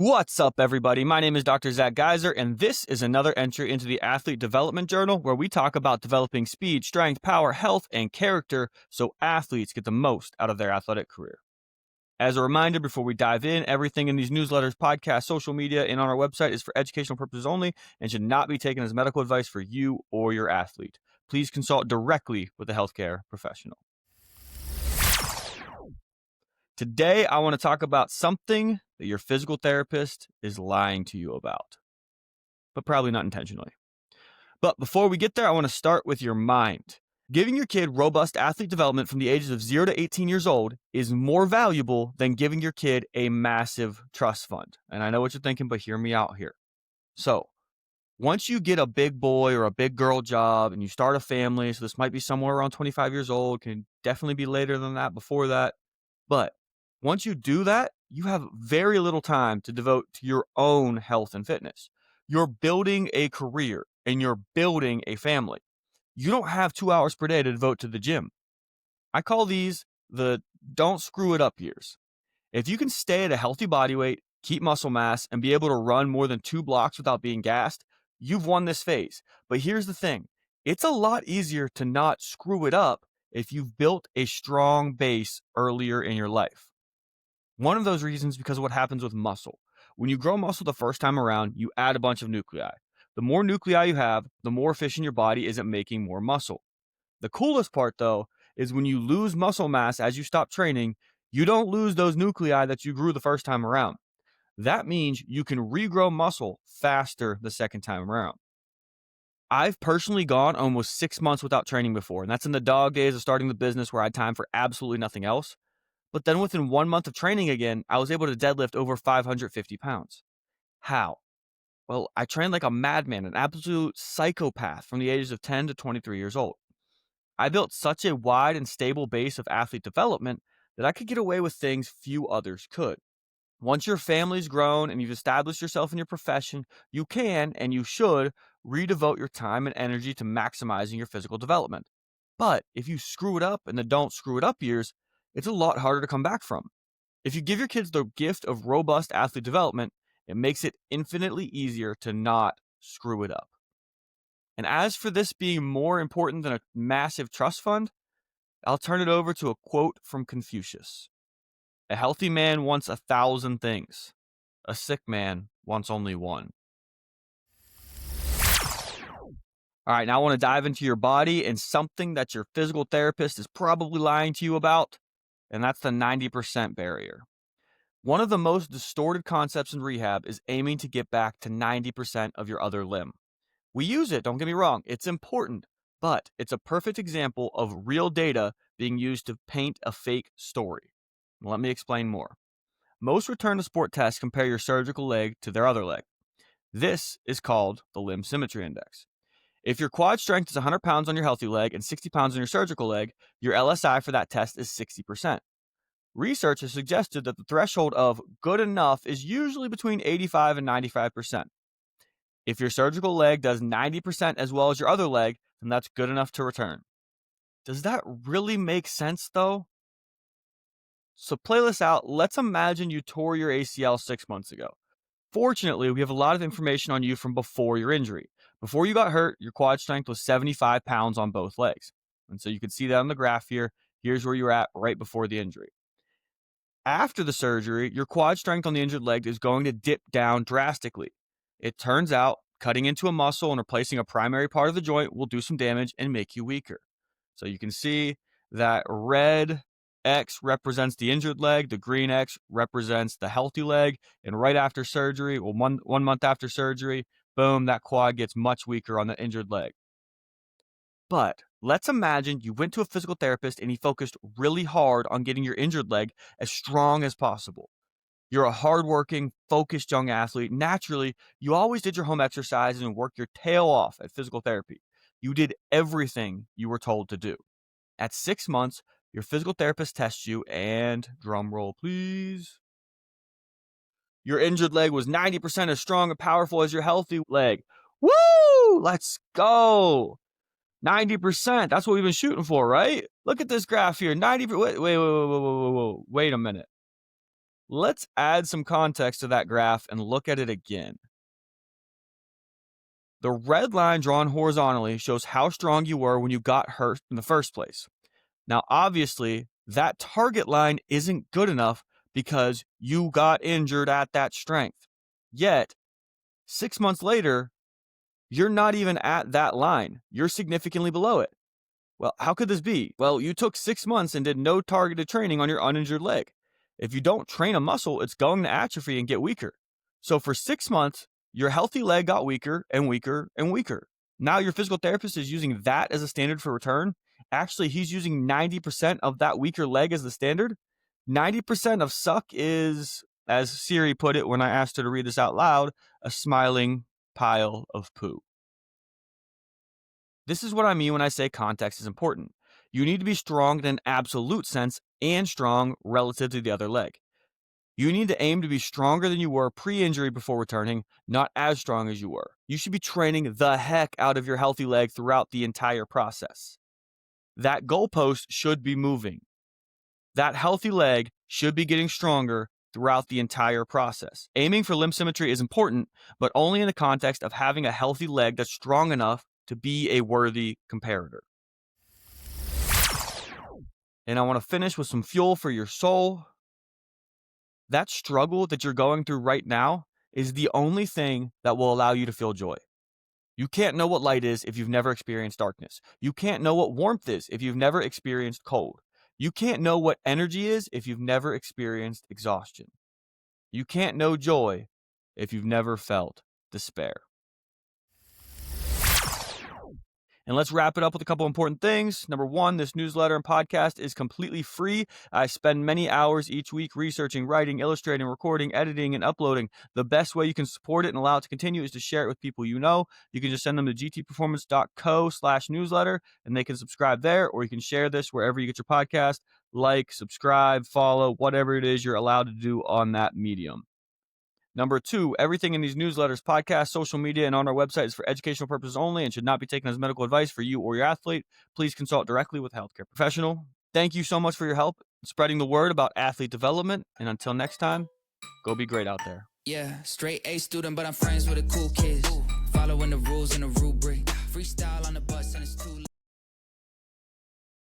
What's up, everybody? My name is Dr. Zach Guiser, and this is another entry into the Athlete Development Journal where we talk about developing speed, strength, power, health, and character so athletes get the most out of their athletic career. As a reminder, before we dive in, everything in these newsletters, podcasts, social media, and on our website is for educational purposes only and should not be taken as medical advice for you or your athlete. Please consult directly with a healthcare professional. Today, I want to talk about something that your physical therapist is lying to you about, but probably not intentionally. But before we get there, I want to start with your mind. Giving your kid robust athlete development from the ages of 0 to 18 years old is more valuable than giving your kid a massive trust fund. And I know what you're thinking, but hear me out here. So, once you get a big boy or a big girl job and you start a family, so this might be somewhere around 25 years old, can definitely be later than that, before that. But once you do that, you have very little time to devote to your own health and fitness. You're building a career and you're building a family. You don't have 2 hours per day to devote to the gym. I call these the don't screw it up years. If you can stay at a healthy body weight, keep muscle mass, and be able to run more than 2 blocks without being gassed, you've won this phase. But here's the thing. It's a lot easier to not screw it up if you've built a strong base earlier in your life. One of those reasons is because of what happens with muscle. When you grow muscle the first time around, you add a bunch of nuclei. The more nuclei you have, the more efficient your body is at making more muscle. The coolest part, though, is when you lose muscle mass as you stop training, you don't lose those nuclei that you grew the first time around. That means you can regrow muscle faster the second time around. I've personally gone almost 6 months without training before, and that's in the dog days of starting the business where I had time for absolutely nothing else. But then within 1 month of training again, I was able to deadlift over 550 pounds. How? Well, I trained like a madman, an absolute psychopath from the ages of 10 to 23 years old. I built such a wide and stable base of athlete development that I could get away with things few others could. Once your family's grown and you've established yourself in your profession, you can and you should redevote your time and energy to maximizing your physical development. But if you screw it up in the don't screw it up years, it's a lot harder to come back from. If you give your kids the gift of robust athlete development, it makes it infinitely easier to not screw it up. And as for this being more important than a massive trust fund, I'll turn it over to a quote from Confucius. A healthy man wants 1,000 things. A sick man wants only one. All right, now I want to dive into your body and something that your physical therapist is probably lying to you about, and that's the 90% barrier. One of the most distorted concepts in rehab is aiming to get back to 90% of your other limb. We use it, don't get me wrong, it's important, but it's a perfect example of real data being used to paint a fake story. Let me explain more. Most return to sport tests compare your surgical leg to their other leg. This is called the Limb Symmetry Index. If your quad strength is 100 pounds on your healthy leg and 60 pounds on your surgical leg, your LSI for that test is 60%. Research has suggested that the threshold of good enough is usually between 85 and 95%. If your surgical leg does 90% as well as your other leg, then that's good enough to return. Does that really make sense, though? So play this out. Let's imagine you tore your ACL 6 months ago. Fortunately, we have a lot of information on you from before your injury. Before you got hurt, your quad strength was 75 pounds on both legs. And so you can see that on the graph here. Here's where you're at right before the injury. After the surgery, your quad strength on the injured leg is going to dip down drastically. It turns out cutting into a muscle and replacing a primary part of the joint will do some damage and make you weaker. So you can see that red X represents the injured leg, the green X represents the healthy leg, and right after surgery, well, one month after surgery, boom, that quad gets much weaker on the injured leg. But let's imagine you went to a physical therapist and he focused really hard on getting your injured leg as strong as possible. You're a hardworking, focused young athlete. Naturally, you always did your home exercises and worked your tail off at physical therapy. You did everything you were told to do. At 6 months, your physical therapist tests you and, drum roll please, your injured leg was 90% as strong and powerful as your healthy leg. Woo! Let's go! 90%. That's what we've been shooting for, right? Look at this graph here. 90%. Wait a minute. Let's add some context to that graph and look at it again. The red line drawn horizontally shows how strong you were when you got hurt in the first place. Now, obviously, that target line isn't good enough because you got injured at that strength. Yet, 6 months later, you're not even at that line. You're significantly below it. Well, how could this be? Well, you took 6 months and did no targeted training on your uninjured leg. If you don't train a muscle, it's going to atrophy and get weaker. So for 6 months, your healthy leg got weaker and weaker and weaker. Now your physical therapist is using that as a standard for return. Actually, he's using 90% of that weaker leg as the standard. 90% of suck is, as Siri put it when I asked her to read this out loud, a smiling pile of poo. This is what I mean when I say context is important. You need to be strong in an absolute sense and strong relative to the other leg. You need to aim to be stronger than you were pre-injury before returning, not as strong as you were. You should be training the heck out of your healthy leg throughout the entire process. That goalpost should be moving. That healthy leg should be getting stronger throughout the entire process. Aiming for limb symmetry is important, but only in the context of having a healthy leg that's strong enough to be a worthy comparator. And I want to finish with some fuel for your soul. That struggle that you're going through right now is the only thing that will allow you to feel joy. You can't know what light is if you've never experienced darkness. You can't know what warmth is if you've never experienced cold. You can't know what energy is if you've never experienced exhaustion. You can't know joy if you've never felt despair. And let's wrap it up with a couple important things. Number one, this newsletter and podcast is completely free. I spend many hours each week researching, writing, illustrating, recording, editing, and uploading. The best way you can support it and allow it to continue is to share it with people you know. You can just send them to gtperformance.co/newsletter and they can subscribe there, or you can share this wherever you get your podcast. Like, subscribe, follow, whatever it is you're allowed to do on that medium. Number two, everything in these newsletters, podcasts, social media, and on our website is for educational purposes only and should not be taken as medical advice for you or your athlete. Please consult directly with a healthcare professional. Thank you so much for your help spreading the word about athlete development. And until next time, go be great out there. Yeah, straight A student, but I'm friends with the cool kids. Following the rules and the rubric. Freestyle on the bus and it's too